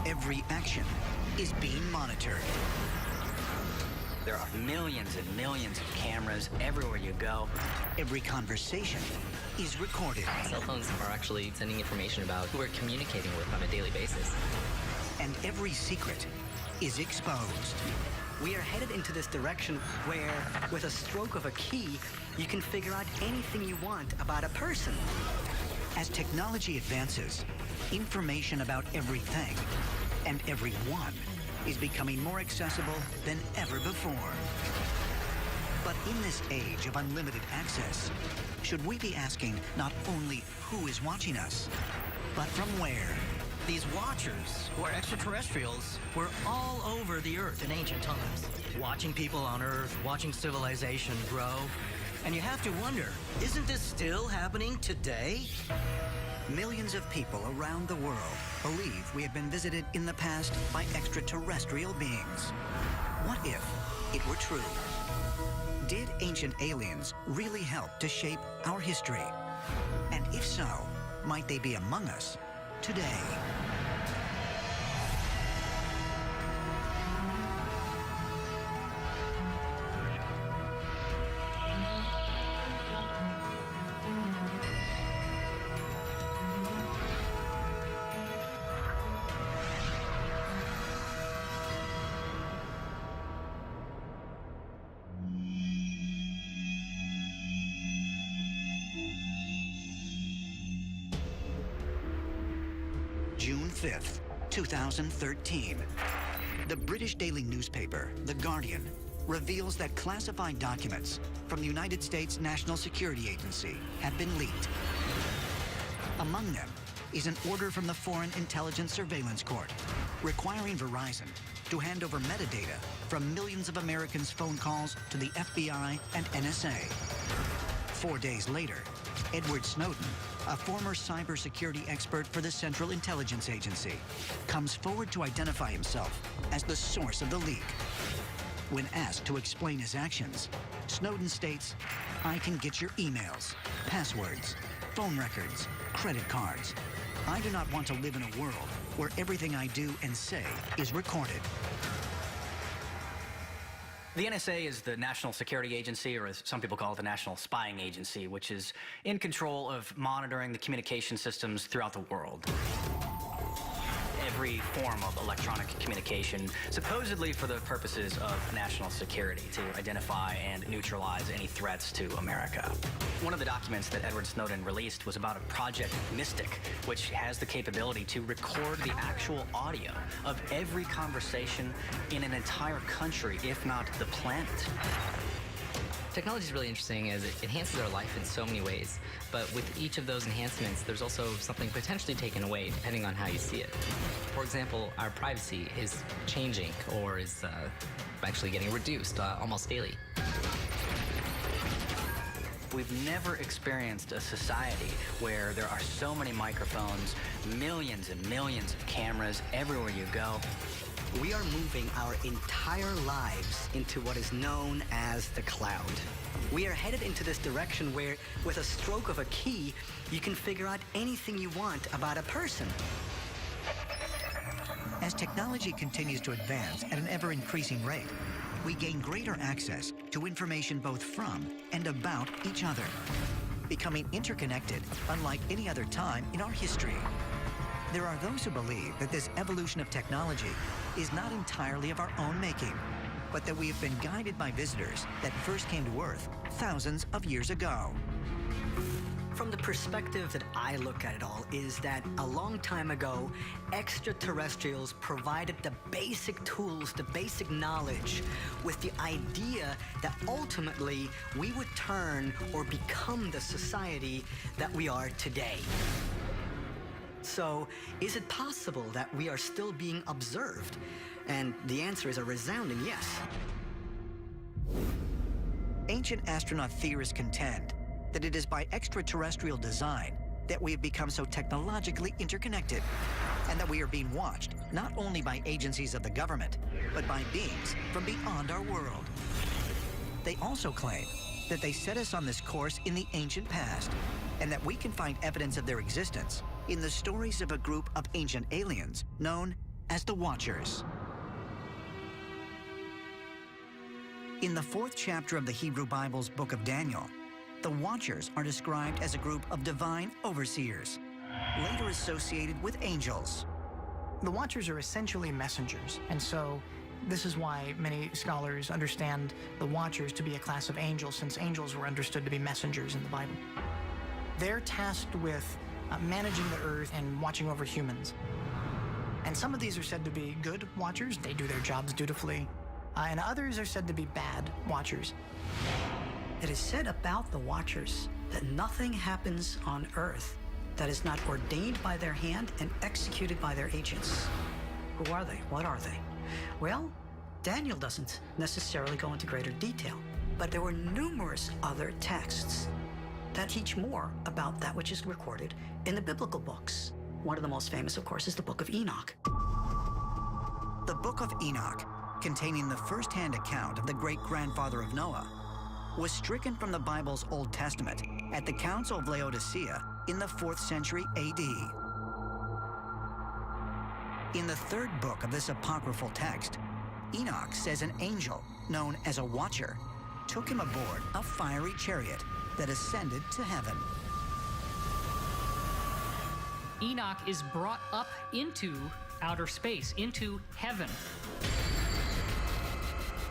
Every action is being monitored. There are millions and millions of cameras everywhere you go. Every conversation is recorded. Cell phones are actually sending information about who we're communicating with on a daily basis. And every secret is exposed. We are headed into this direction where, with a stroke of a key, you can figure out anything you want about a person. As technology advances, information about everything and everyone is becoming more accessible than ever before. But in this age of unlimited access, should we be asking not only who is watching us, but from where? These watchers, who are extraterrestrials, were all over the Earth in ancient times, watching people on Earth, watching civilization grow. And you have to wonder, isn't this still happening today? Millions of people around the world believe we have been visited in the past by extraterrestrial beings. What if it were true? Did ancient aliens really help to shape our history? And if so, might they be among us today? June 5th, 2013. The British daily newspaper, The Guardian, reveals that classified documents from the United States National Security Agency have been leaked. Among them is an order from the Foreign Intelligence Surveillance Court requiring Verizon to hand over metadata from millions of Americans' phone calls to the FBI and NSA. 4 days later, Edward Snowden, a former cybersecurity expert for the Central Intelligence Agency, comes forward to identify himself as the source of the leak. When asked to explain his actions, Snowden states, "I can get your emails, passwords, phone records, credit cards. I do not want to live in a world where everything I do and say is recorded." The NSA is the National Security Agency, or as some people call it, the National Spying Agency, which is in control of monitoring the communication systems throughout the world. Every form of electronic communication, supposedly for the purposes of national security, to identify and neutralize any threats to America. One of the documents that Edward Snowden released was about a Project Mystic, which has the capability to record the actual audio of every conversation in an entire country, if not the planet. Technology is really interesting as it enhances our life in so many ways, but with each of those enhancements, there's also something potentially taken away depending on how you see it. For example, our privacy is changing or is actually getting reduced almost daily. We've never experienced a society where there are so many microphones, millions and millions of cameras everywhere you go. We are moving our entire lives into what is known as the cloud. We are headed into this direction where, with a stroke of a key, you can figure out anything you want about a person. As technology continues to advance at an ever-increasing rate, we gain greater access to information both from and about each other, becoming interconnected unlike any other time in our history. There are those who believe that this evolution of technology is not entirely of our own making, but that we have been guided by visitors that first came to Earth thousands of years ago. From the perspective that I look at it all is that a long time ago, extraterrestrials provided the basic tools, the basic knowledge, with the idea that ultimately we would turn or become the society that we are today. So, is it possible that we are still being observed? And the answer is a resounding yes. Ancient astronaut theorists contend that it is by extraterrestrial design that we have become so technologically interconnected, and that we are being watched not only by agencies of the government, but by beings from beyond our world. They also claim that they set us on this course in the ancient past, and that we can find evidence of their existence in the stories of a group of ancient aliens known as the Watchers. In the 4th chapter of the Hebrew Bible's book of Daniel, the Watchers are described as a group of divine overseers, later associated with angels. The Watchers are essentially messengers, and so this is why many scholars understand the Watchers to be a class of angels, since angels were understood to be messengers in the Bible. They're tasked with managing the earth and watching over humans. And some of these are said to be good Watchers. They do their jobs dutifully. And others are said to be bad Watchers. It is said about the Watchers that nothing happens on Earth that is not ordained by their hand and executed by their agents. Who are they? What are they? Well, Daniel doesn't necessarily go into greater detail, but there were numerous other texts that teach more about that which is recorded in the biblical books. One of the most famous, of course, is the Book of Enoch. The Book of Enoch, containing the first-hand account of the great-grandfather of Noah, was stricken from the Bible's Old Testament at the Council of Laodicea in the 4th century AD. In the 3rd book of this apocryphal text, Enoch says an angel, known as a Watcher, took him aboard a fiery chariot that ascended to heaven. Enoch is brought up into outer space, into heaven.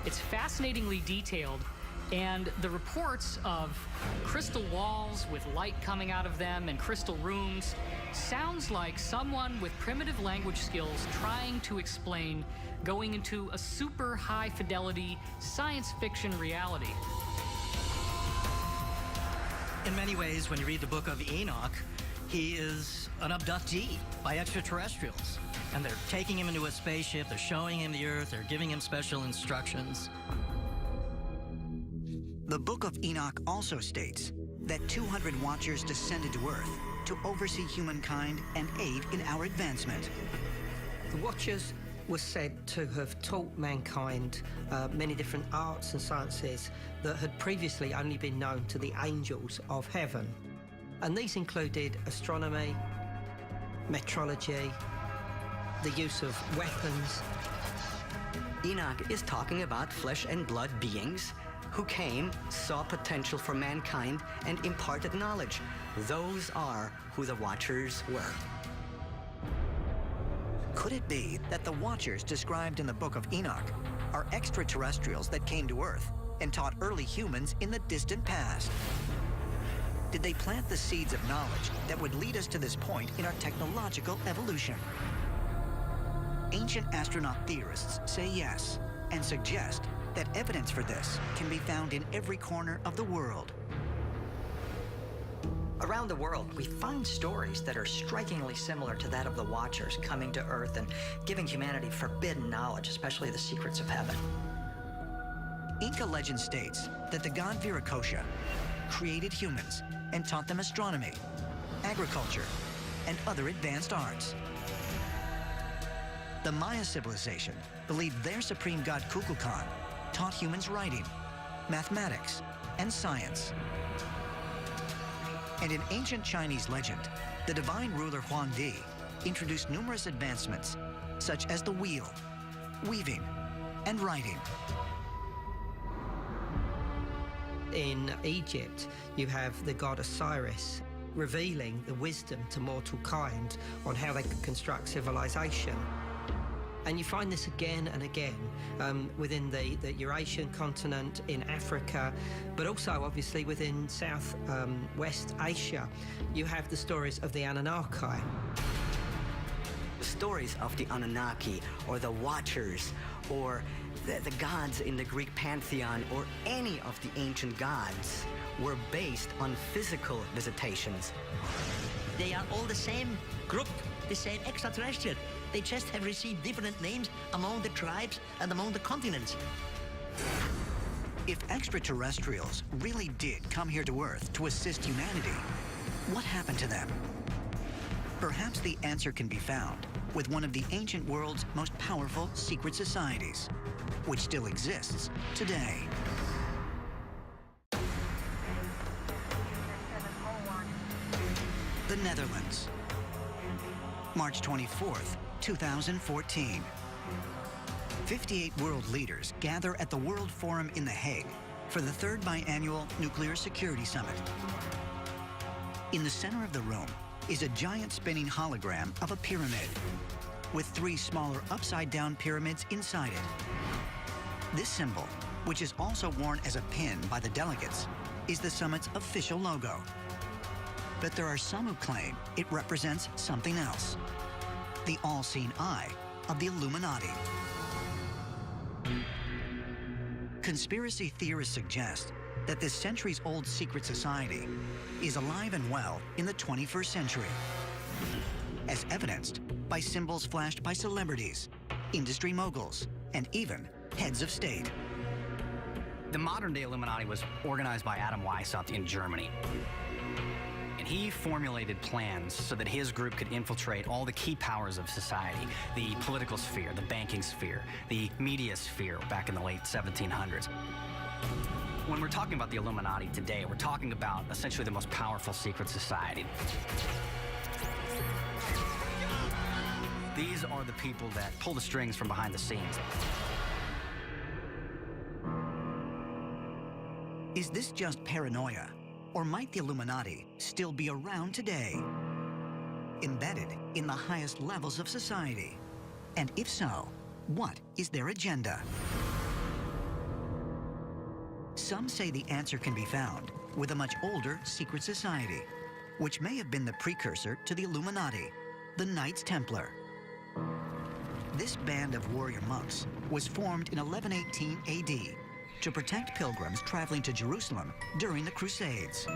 It's fascinatingly detailed, and the reports of crystal walls with light coming out of them and crystal rooms sounds like someone with primitive language skills trying to explain going into a super high fidelity science fiction reality. In many ways, when you read the Book of Enoch, he is an abductee by extraterrestrials. And they're taking him into a spaceship, they're showing him the Earth, they're giving him special instructions. The Book of Enoch also states that 200 Watchers descended to Earth to oversee humankind and aid in our advancement. The Watchers were said to have taught mankind many different arts and sciences that had previously only been known to the angels of heaven. And these included astronomy, metrology, the use of weapons. Enoch is talking about flesh and blood beings who came, saw potential for mankind, and imparted knowledge. Those are who the Watchers were. Could it be that the Watchers described in the Book of Enoch are extraterrestrials that came to Earth and taught early humans in the distant past? Did they plant the seeds of knowledge that would lead us to this point in our technological evolution? Ancient astronaut theorists say yes, and suggest that evidence for this can be found in every corner of the world. Around the world, we find stories that are strikingly similar to that of the Watchers coming to Earth and giving humanity forbidden knowledge, especially the secrets of heaven. Inca legend states that the god Viracocha created humans and taught them astronomy, agriculture, and other advanced arts. The Maya civilization believed their supreme god Kukulkan taught humans writing, mathematics, and science. And in ancient Chinese legend, the divine ruler Huangdi introduced numerous advancements, such as the wheel, weaving, and writing. In Egypt, you have the god Osiris revealing the wisdom to mortal kind on how they could construct civilization. And you find this again and again within the Eurasian continent, in Africa, but also obviously within West Asia. You have the stories of the Anunnaki. The stories of the Anunnaki, or the Watchers, or the gods in the Greek pantheon, or any of the ancient gods, were based on physical visitations. They are all the same group, the same extraterrestrial. They just have received different names among the tribes and among the continents. If extraterrestrials really did come here to Earth to assist humanity, what happened to them? Perhaps the answer can be found with one of the ancient world's most powerful secret societies, which still exists today. The Netherlands. March 24th, 2014. 58 world leaders gather at the World Forum in The Hague for the 3rd biannual Nuclear Security Summit. In the center of the room is a giant spinning hologram of a pyramid with 3 smaller upside-down pyramids inside it. This symbol, which is also worn as a pin by the delegates, is the summit's official logo. But there are some who claim it represents something else: the all-seeing eye of the Illuminati. Conspiracy theorists suggest that this centuries-old secret society is alive and well in the 21st century, as evidenced by symbols flashed by celebrities, industry moguls, and even heads of state. The modern-day Illuminati was organized by Adam Weishaupt in Germany. And he formulated plans so that his group could infiltrate all the key powers of society: the political sphere, the banking sphere, the media sphere back in the late 1700s. When we're talking about the Illuminati today, we're talking about essentially the most powerful secret society. These are the people that pull the strings from behind the scenes. Is this just paranoia, or might the Illuminati still be around today, embedded in the highest levels of society? And if so, what is their agenda? Some say the answer can be found with a much older secret society, which may have been the precursor to the Illuminati, the Knights Templar. This band of warrior monks was formed in 1118 AD to protect pilgrims traveling to Jerusalem during the Crusades.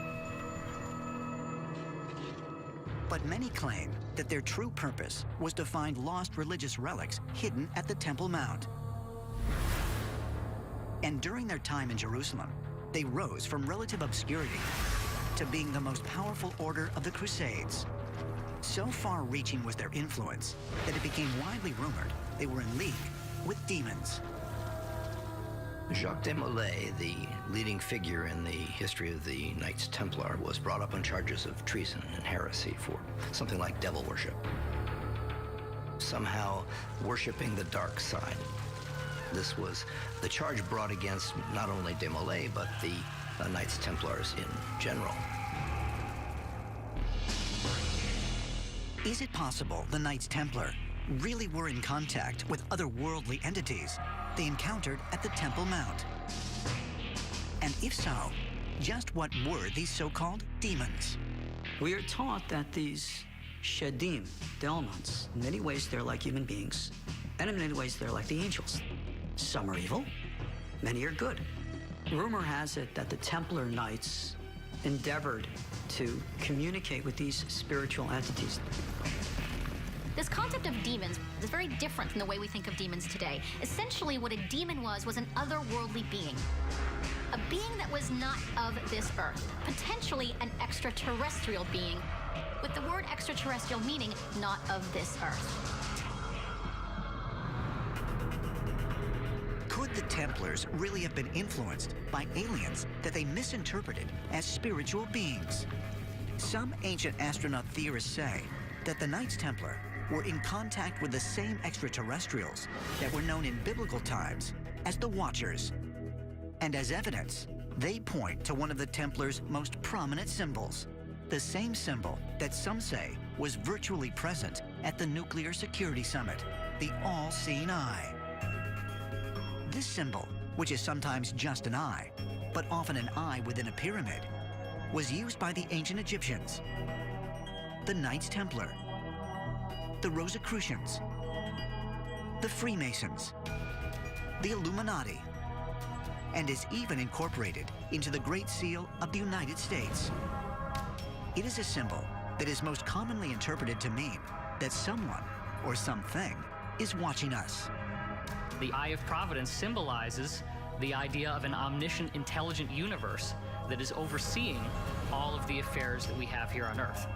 But many claim that their true purpose was to find lost religious relics hidden at the Temple Mount. And during their time in Jerusalem, they rose from relative obscurity to being the most powerful order of the Crusades. So far-reaching was their influence that it became widely rumored they were in league with demons. Jacques de Molay, the leading figure in the history of the Knights Templar, was brought up on charges of treason and heresy for something like devil worship. Somehow worshiping the dark side. This was the charge brought against not only de Molay, but the Knights Templars in general. Is it possible the Knights Templar really were in contact with otherworldly entities they encountered at the Temple Mount? And if so, just what were these so-called demons? We are taught that these Shedim, Delmons, in many ways they're like human beings, and in many ways they're like the angels. Some are evil, many are good. Rumor has it that the Templar Knights endeavored to communicate with these spiritual entities. This concept of demons is very different from the way we think of demons today. Essentially, what a demon was an otherworldly being. A being that was not of this earth, potentially an extraterrestrial being, with the word extraterrestrial meaning not of this earth. Could the Templars really have been influenced by aliens that they misinterpreted as spiritual beings? Some ancient astronaut theorists say that the Knights Templar were in contact with the same extraterrestrials that were known in biblical times as the Watchers. And as evidence, they point to one of the Templars' most prominent symbols, the same symbol that some say was virtually present at the Nuclear Security Summit, the all-seeing eye. This symbol, which is sometimes just an eye, but often an eye within a pyramid, was used by the ancient Egyptians, the Knights Templar, the Rosicrucians, the Freemasons, the Illuminati, and is even incorporated into the Great Seal of the United States. It is a symbol that is most commonly interpreted to mean that someone or something is watching us. The Eye of Providence symbolizes the idea of an omniscient, intelligent universe that is overseeing all of the affairs that we have here on Earth.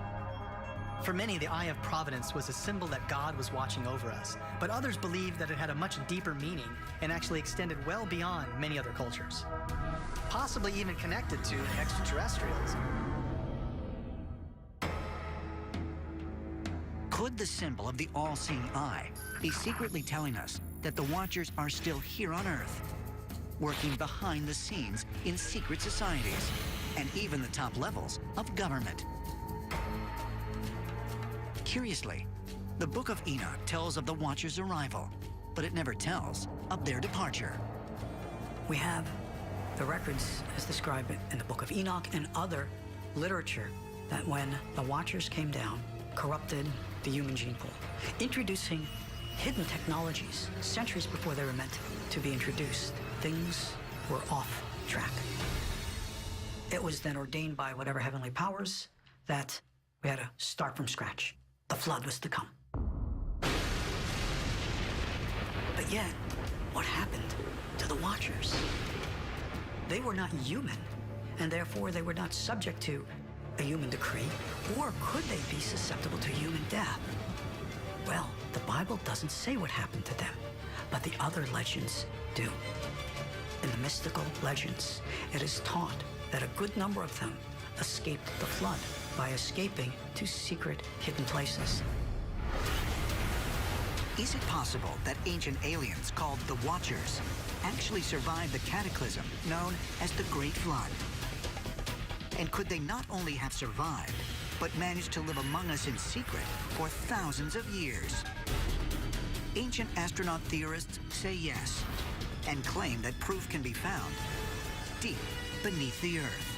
For many, the Eye of Providence was a symbol that God was watching over us, but others believed that it had a much deeper meaning and actually extended well beyond many other cultures, possibly even connected to extraterrestrials. Could Could the symbol of the all-seeing eye be secretly telling us that the Watchers are still here on Earth, working behind the scenes in secret societies and even the top levels of government? Curiously, the Book of Enoch tells of the Watchers' arrival, but it never tells of their departure. We have the records as described in the Book of Enoch and other literature that when the Watchers came down, corrupted the human gene pool, introducing hidden technologies centuries before they were meant to be introduced, things were off track. It was then ordained by whatever heavenly powers that we had to start from scratch. The flood was to come. But yet, what happened to the Watchers? They were not human, and therefore they were not subject to a human decree, or could they be susceptible to human death? Well, the Bible doesn't say what happened to them, but the other legends do. In the mystical legends, it is taught that a good number of them escaped the flood by escaping to secret hidden places. Is it possible that ancient aliens called the Watchers actually survived the cataclysm known as the Great Flood? And could they not only have survived, but managed to live among us in secret for thousands of years? Ancient astronaut theorists say yes, and claim that proof can be found deep beneath the Earth.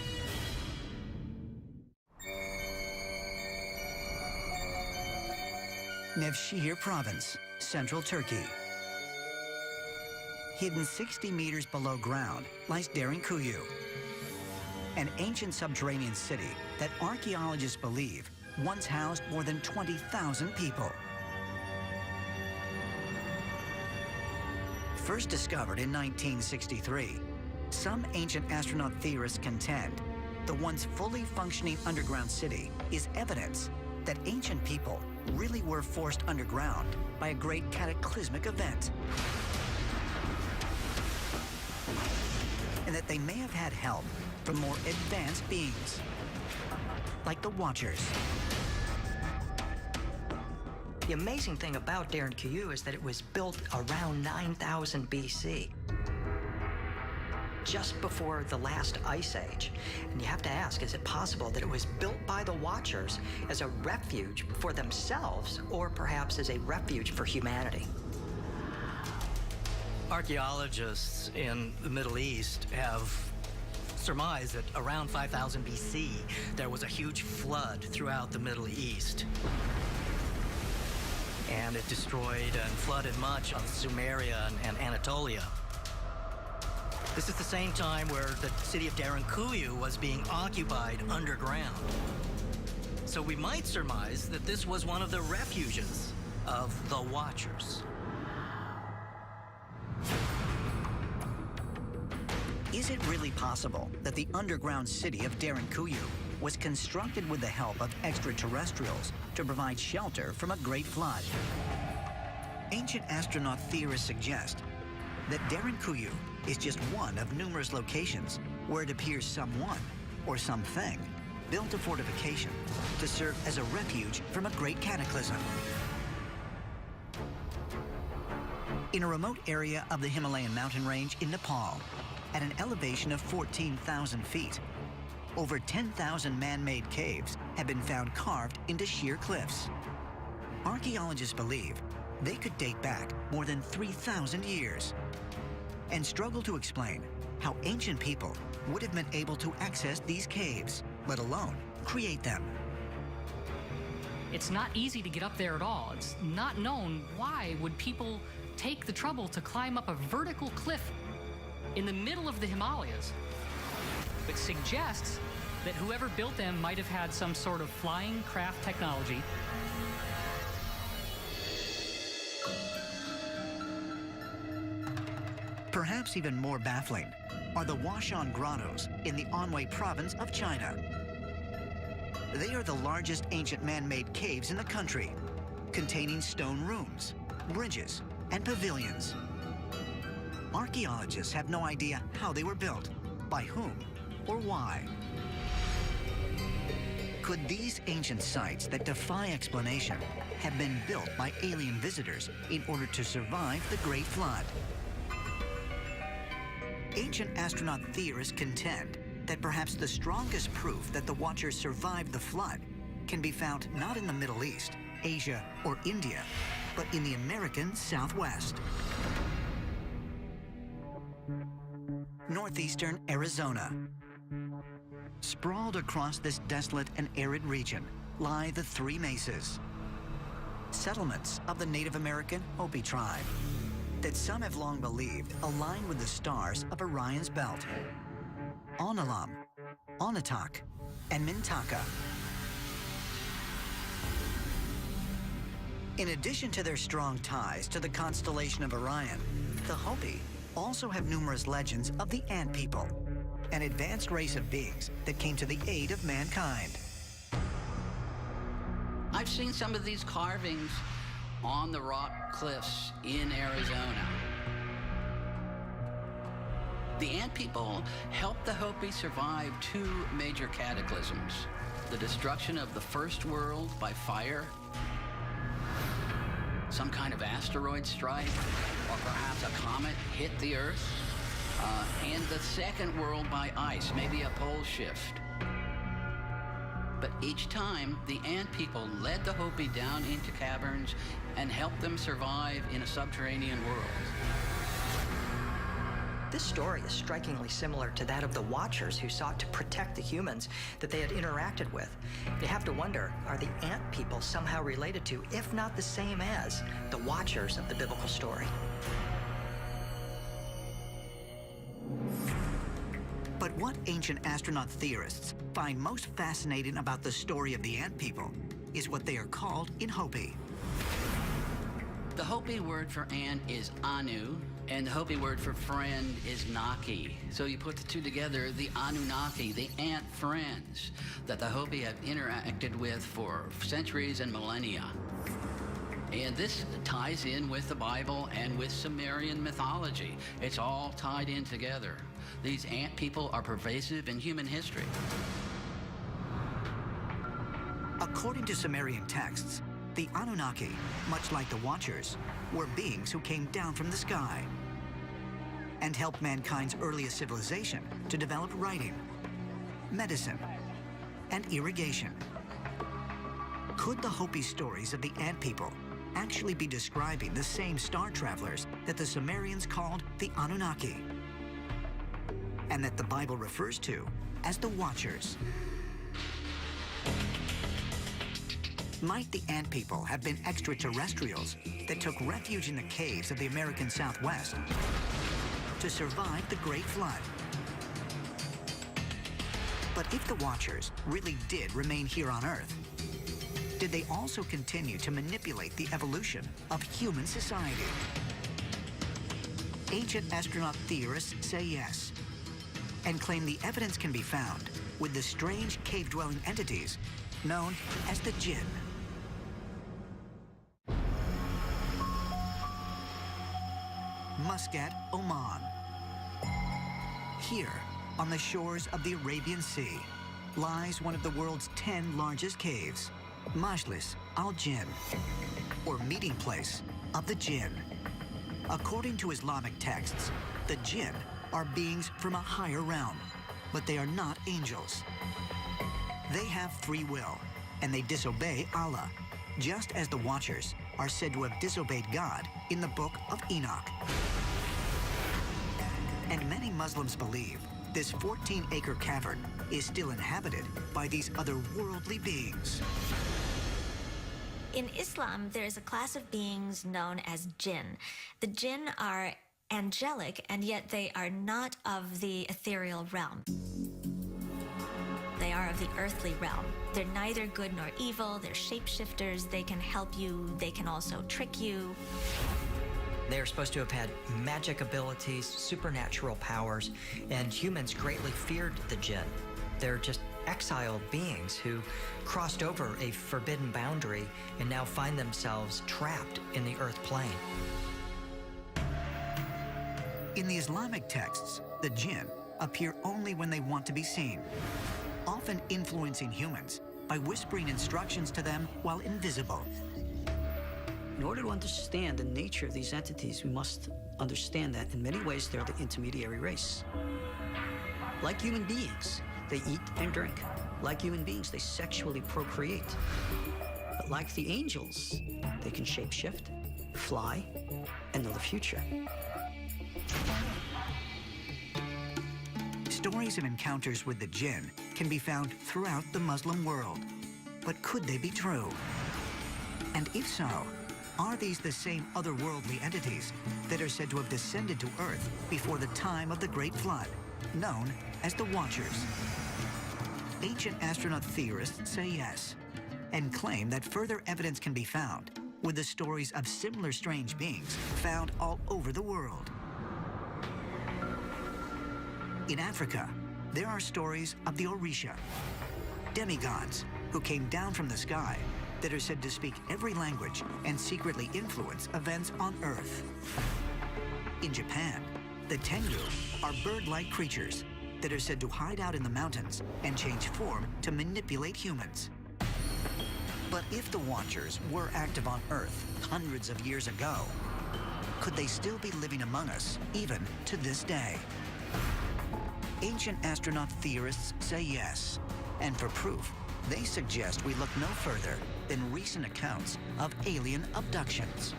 Nevşehir Province, central Turkey. Hidden 60 meters below ground lies Derinkuyu, an ancient subterranean city that archaeologists believe once housed more than 20,000 people. First discovered in 1963, some ancient astronaut theorists contend the once fully functioning underground city is evidence that ancient people really were forced underground by a great cataclysmic event, and that they may have had help from more advanced beings, like the Watchers. The amazing thing about Derinkuyu is that it was built around 9000 BC, just before the last ice age. And you have to ask, is it possible that it was built by the Watchers as a refuge for themselves, or perhaps as a refuge for humanity? Archaeologists in the Middle East have surmised that around 5000 BC, there was a huge flood throughout the Middle East. And it destroyed and flooded much of Sumeria and Anatolia. This is the same time where the city of Derinkuyu was being occupied underground. So we might surmise that this was one of the refuges of the Watchers. Is it really possible that the underground city of Derinkuyu was constructed with the help of extraterrestrials to provide shelter from a great flood? Ancient astronaut theorists suggest that Derinkuyu is just one of numerous locations where it appears someone or something built a fortification to serve as a refuge from a great cataclysm. In a remote area of the Himalayan mountain range in Nepal, at an elevation of 14,000 feet, over 10,000 man-made caves have been found carved into sheer cliffs. Archaeologists believe they could date back more than 3,000 years, and struggle to explain how ancient people would have been able to access these caves, let alone create them. It's not easy to get up there at all. It's not known why would people take the trouble to climb up a vertical cliff in the middle of the Himalayas. It suggests that whoever built them might have had some sort of flying craft technology. Perhaps even more baffling are the Washan Grottos in the Anhui province of China. They are the largest ancient man-made caves in the country, containing stone rooms, bridges, and pavilions. Archaeologists have no idea how they were built, by whom, or why. Could these ancient sites that defy explanation have been built by alien visitors in order to survive the Great Flood. Ancient astronaut theorists contend that perhaps the strongest proof that the Watchers survived the flood can be found not in the Middle East, Asia, or India, but in the American Southwest. Northeastern Arizona. Sprawled across this desolate and arid region lie the Three Mesas, settlements of the Native American Hopi tribe that some have long believed align with the stars of Orion's belt: Onalam, Onatak, and Mintaka. In addition to their strong ties to the constellation of Orion, the Hopi also have numerous legends of the Ant People, an advanced race of beings that came to the aid of mankind. I've seen some of these carvings on the rock cliffs in Arizona. The Ant People helped the Hopi survive two major cataclysms: the destruction of the first world by fire, some kind of asteroid strike, or perhaps a comet hit the Earth, and the second world by ice, maybe a pole shift. But each time, the Ant People led the Hopi down into caverns and helped them survive in a subterranean world. This story is strikingly similar to that of the Watchers who sought to protect the humans that they had interacted with. You have to wonder, are the Ant People somehow related to, if not the same as, the Watchers of the biblical story? But what ancient astronaut theorists find most fascinating about the story of the Ant People is what they are called in Hopi. The Hopi word for ant is Anu, and the Hopi word for friend is Naki. So you put the two together, the Anunnaki, the ant friends that the Hopi have interacted with for centuries and millennia. And this ties in with the Bible and with Sumerian mythology. It's all tied in together. These ant people are pervasive in human history. According to Sumerian texts, the Anunnaki, much like the Watchers, were beings who came down from the sky and helped mankind's earliest civilization to develop writing, medicine, and irrigation. Could the Hopi stories of the Ant People actually be describing the same star travelers that the Sumerians called the Anunnaki, and that the Bible refers to as the Watchers? Might the Ant People have been extraterrestrials that took refuge in the caves of the American Southwest to survive the Great Flood? But if the Watchers really did remain here on Earth, did they also continue to manipulate the evolution of human society? Ancient astronaut theorists say yes, and claim the evidence can be found with the strange cave-dwelling entities known as the Jinn. Muscat, Oman. Here, on the shores of the Arabian Sea, lies one of the world's 10 largest caves, Majlis al-Jinn, or meeting place of the Jinn. According to Islamic texts, the Jinn are beings from a higher realm, but they are not angels. They have free will, and they disobey Allah, just as the Watchers are said to have disobeyed God in the Book of Enoch. And many Muslims believe this 14-acre cavern is still inhabited by these otherworldly beings. In Islam, there is a class of beings known as jinn. The jinn are angelic, and yet they are not of the ethereal realm. They are of the earthly realm. They're neither good nor evil. They're shapeshifters. They can help you. They can also trick you. They're supposed to have had magic abilities, supernatural powers, and humans greatly feared the jinn. They're just exiled beings who crossed over a forbidden boundary and now find themselves trapped in the earth plane. In the Islamic texts, the Jinn appear only when they want to be seen, often influencing humans by whispering instructions to them while invisible. order to understand the nature of these entities, we must understand that in many ways they're the intermediary race. Like human beings, they eat and drink. Like human beings, they sexually procreate. But like the angels, they can shapeshift, fly, and know the future. Stories of encounters with the jinn can be found throughout the Muslim world. But could they be true? And if so, are these the same otherworldly entities that are said to have descended to Earth before the time of the Great Flood, known as the Watchers? Ancient astronaut theorists say yes, and claim that further evidence can be found with the stories of similar strange beings found all over the world. In Africa, there are stories of the Orisha, demigods who came down from the sky that are said to speak every language and secretly influence events on Earth. In Japan, the Tengu are bird-like creatures that are said to hide out in the mountains and change form to manipulate humans. But if the Watchers were active on Earth hundreds of years ago, could they still be living among us even to this day? Ancient astronaut theorists say yes, and for proof, they suggest we look no further than recent accounts of alien abductions.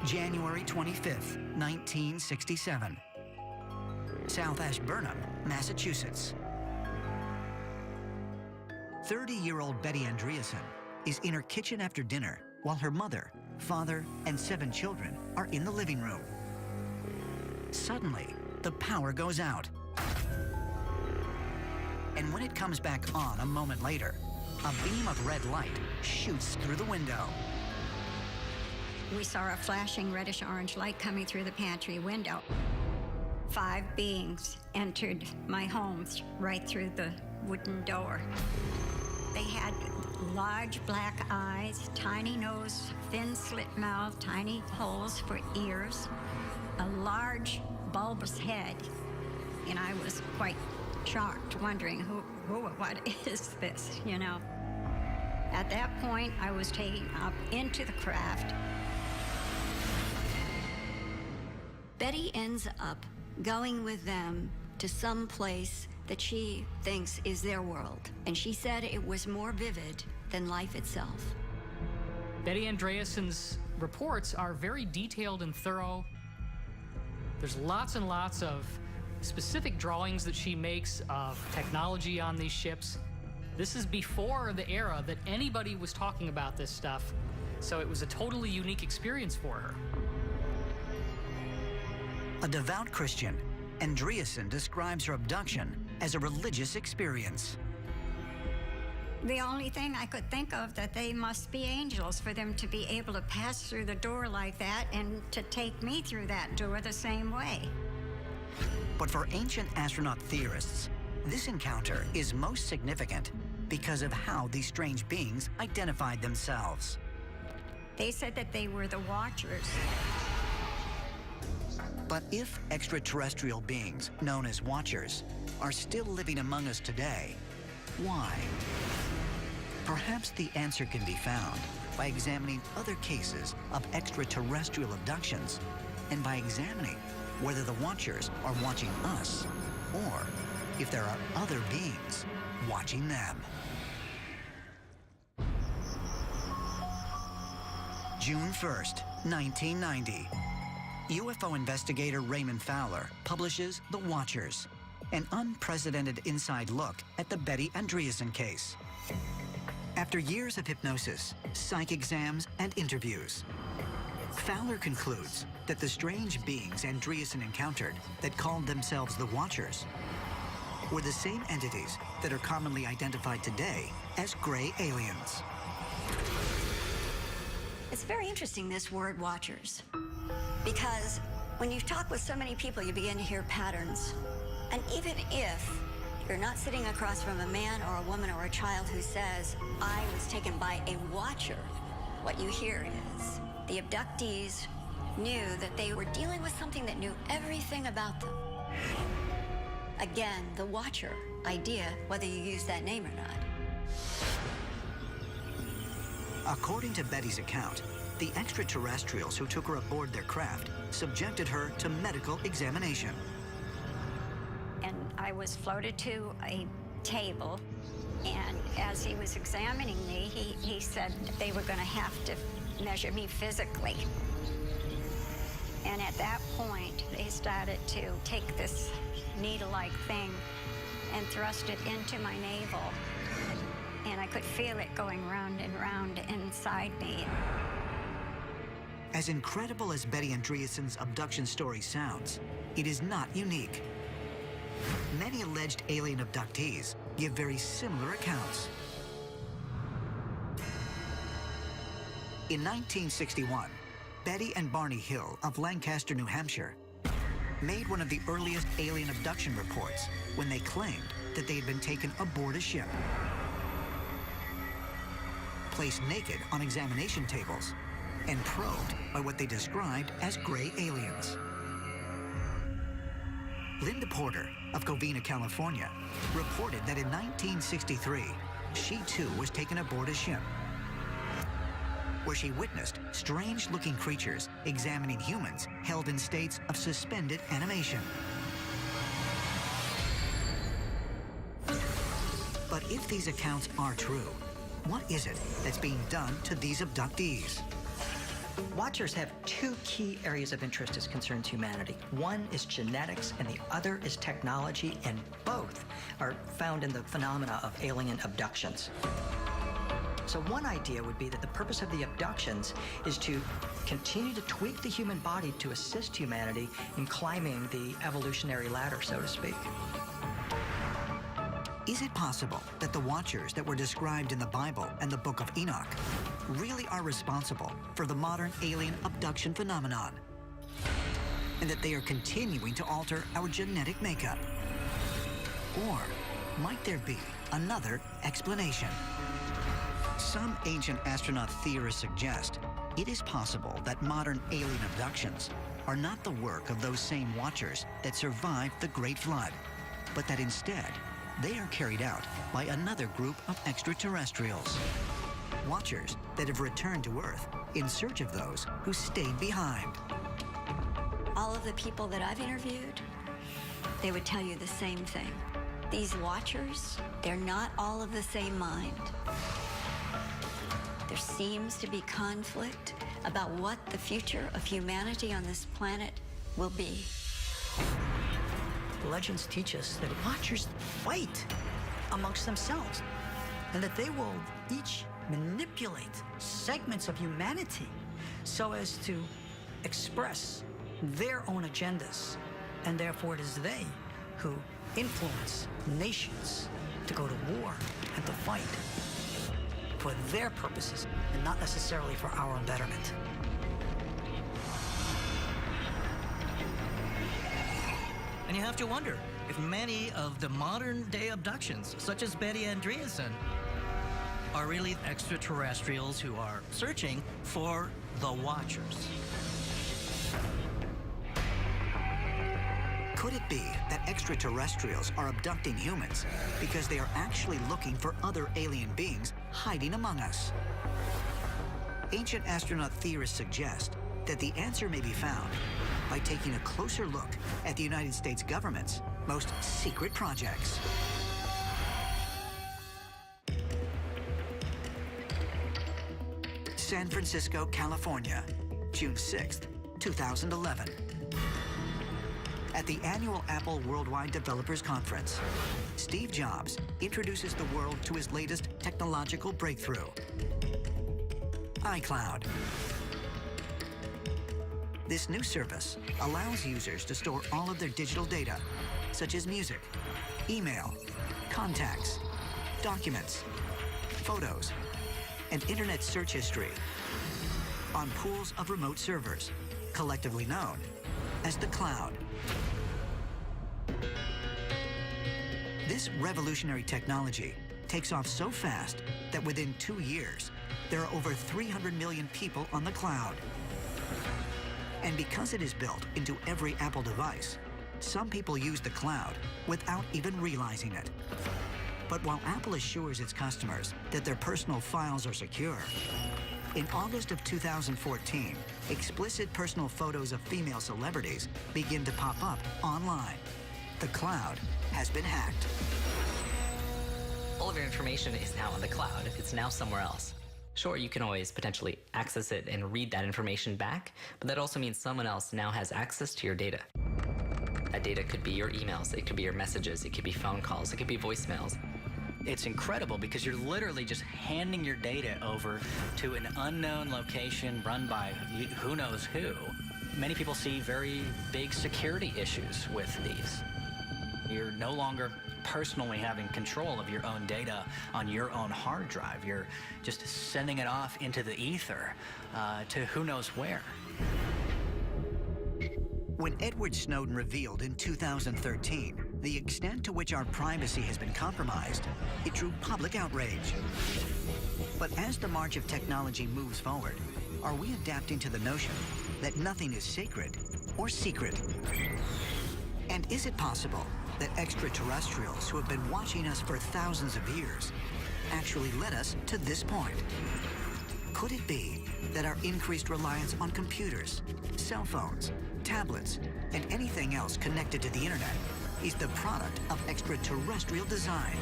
January 25th, 1967. South Ashburnham, Massachusetts. 30-year-old Betty Andreasen is in her kitchen after dinner while her mother, father, and 7 children are in the living room. Suddenly, the power goes out. And when it comes back on a moment later, a beam of red light shoots through the window. We saw a flashing reddish-orange light coming through the pantry window. 5 beings entered my home right through the wooden door. They had large black eyes, tiny nose, thin slit mouth, tiny holes for ears, a large bulbous head, and I was quite shocked, wondering what is this, you know? At that point, I was taken up into the craft. Betty ends up going with them to some place that she thinks is their world, and she said it was more vivid than life itself. Betty Andreasen's reports are very detailed and thorough. There's lots and lots of specific drawings that she makes of technology on these ships. This is before the era that anybody was talking about this stuff, so it was a totally unique experience for her. A devout Christian, Andreasen describes her abduction as a religious experience. The only thing I could think of that they must be angels for them to be able to pass through the door like that and to take me through that door the same way. But for ancient astronaut theorists, this encounter is most significant because of how these strange beings identified themselves. They said that they were the Watchers. But if extraterrestrial beings, known as Watchers, are still living among us today, why? Perhaps the answer can be found by examining other cases of extraterrestrial abductions and by examining whether the Watchers are watching us or if there are other beings watching them. June 1st, 1990. UFO investigator Raymond Fowler publishes The Watchers, an unprecedented inside look at the Betty Andreasen case. After years of hypnosis, psych exams, and interviews, Fowler concludes that the strange beings Andreasen encountered that called themselves the Watchers were the same entities that are commonly identified today as gray aliens. It's very interesting, this word Watchers, because when you talk with so many people, you begin to hear patterns. And even if you're not sitting across from a man or a woman or a child who says, I was taken by a watcher, what you hear is the abductees knew that they were dealing with something that knew everything about them. Again, the watcher idea, whether you use that name or not. According to Betty's account, the extraterrestrials who took her aboard their craft subjected her to medical examination. And I was floated to a table, and as he was examining me, he said they were going to have to measure me physically. And at that point, they started to take this needle-like thing and thrust it into my navel. And I could feel it going round and round inside me. As incredible as Betty Andreassen's abduction story sounds, it is not unique. Many alleged alien abductees give very similar accounts. In 1961, Betty and Barney Hill of Lancaster, New Hampshire, made one of the earliest alien abduction reports when they claimed that they had been taken aboard a ship. Placed naked on examination tables and probed by what they described as gray aliens. Linda Porter of Covina, California, reported that in 1963, she too was taken aboard a ship, where she witnessed strange-looking creatures examining humans held in states of suspended animation. But if these accounts are true, what is it that's being done to these abductees? Watchers have two key areas of interest as concerns humanity. One is genetics and the other is technology, and both are found in the phenomena of alien abductions. So one idea would be that the purpose of the abductions is to continue to tweak the human body to assist humanity in climbing the evolutionary ladder, so to speak. Is it possible that the Watchers that were described in the Bible and the Book of Enoch really are responsible for the modern alien abduction phenomenon, and that they are continuing to alter our genetic makeup? Or might there be another explanation? Some ancient astronaut theorists suggest it is possible that modern alien abductions are not the work of those same Watchers that survived the Great Flood, but that instead they are carried out by another group of extraterrestrials. Watchers that have returned to Earth in search of those who stayed behind. All of the people that I've interviewed, they would tell you the same thing. These Watchers, they're not all of the same mind. There seems to be conflict about what the future of humanity on this planet will be. Legends teach us that Watchers fight amongst themselves, and that they will each manipulate segments of humanity so as to express their own agendas, and therefore it is they who influence nations to go to war and to fight for their purposes and not necessarily for our betterment. And you have to wonder if many of the modern-day abductions, such as Betty Andreassen, are really extraterrestrials who are searching for the Watchers. Could it be that extraterrestrials are abducting humans because they are actually looking for other alien beings hiding among us? Ancient astronaut theorists suggest that the answer may be found by taking a closer look at the United States government's most secret projects. San Francisco, California, June 6th, 2011. At the annual Apple Worldwide Developers Conference, Steve Jobs introduces the world to his latest technological breakthrough, iCloud. This new service allows users to store all of their digital data, such as music, email, contacts, documents, photos, and internet search history on pools of remote servers, collectively known as the cloud. This revolutionary technology takes off so fast that within 2 years, there are over 300 million people on the cloud. And because it is built into every Apple device, some people use the cloud without even realizing it. But while Apple assures its customers that their personal files are secure, In August of 2014, explicit personal photos of female celebrities begin to pop up online. The cloud has been hacked. All of your information is now on the cloud. It's now somewhere else. Sure, you can always potentially access it and read that information back, but that also means someone else now has access to your data. That data could be your emails, it could be your messages, it could be phone calls, it could be voicemails. It's incredible because you're literally just handing your data over to an unknown location run by who knows who. Many people see very big security issues with these. You're no longer personally having control of your own data on your own hard drive. You're just sending it off into the ether to who knows where. When Edward Snowden revealed in 2013 the extent to which our privacy has been compromised, it drew public outrage. But as the march of technology moves forward, are we adapting to the notion that nothing is sacred or secret? And is it possible that extraterrestrials who have been watching us for thousands of years actually led us to this point? Could it be that our increased reliance on computers, cell phones, tablets, and anything else connected to the internet is the product of extraterrestrial design,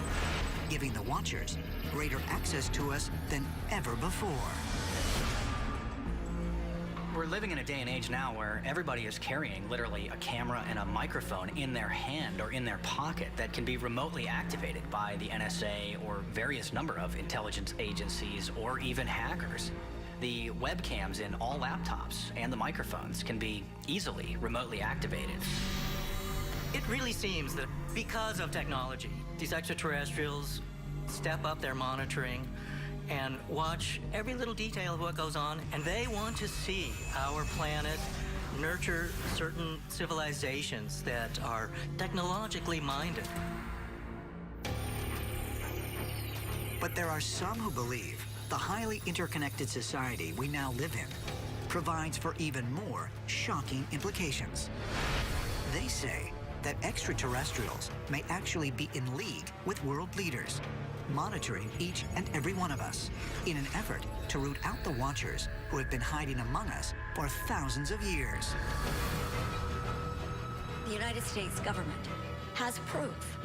giving the Watchers greater access to us than ever before? We're living in a day and age now where everybody is carrying literally a camera and a microphone in their hand or in their pocket that can be remotely activated by the NSA or various number of intelligence agencies or even hackers. The webcams in all laptops and the microphones can be easily remotely activated. It really seems that because of technology, these extraterrestrials step up their monitoring and watch every little detail of what goes on, and they want to see our planet nurture certain civilizations that are technologically minded. But there are some who believe the highly interconnected society we now live in provides for even more shocking implications. They say that extraterrestrials may actually be in league with world leaders, monitoring each and every one of us in an effort to root out the Watchers who have been hiding among us for thousands of years. The United States government has proof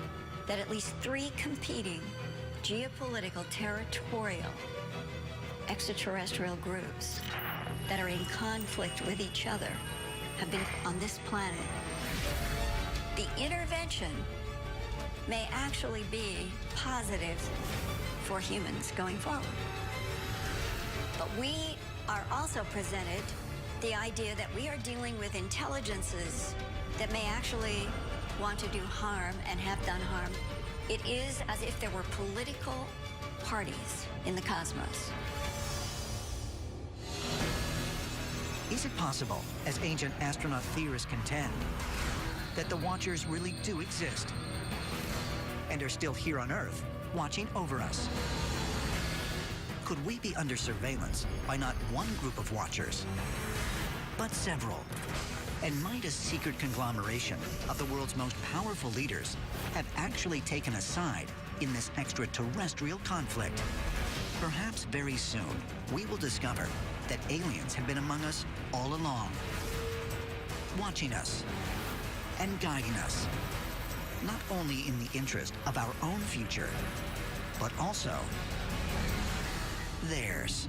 that at least 3 competing geopolitical, territorial, extraterrestrial groups that are in conflict with each other have been on this planet. The intervention may actually be positive for humans going forward. But we are also presented the idea that we are dealing with intelligences that may actually want to do harm and have done harm. It is as if there were political parties in the cosmos. Is it possible, as ancient astronaut theorists contend, that the Watchers really do exist and are still here on Earth, watching over us? Could we be under surveillance by not one group of Watchers, but several? And might a secret conglomeration of the world's most powerful leaders have actually taken a side in this extraterrestrial conflict? Perhaps very soon, we will discover that aliens have been among us all along, watching us and guiding us, not only in the interest of our own future, but also theirs.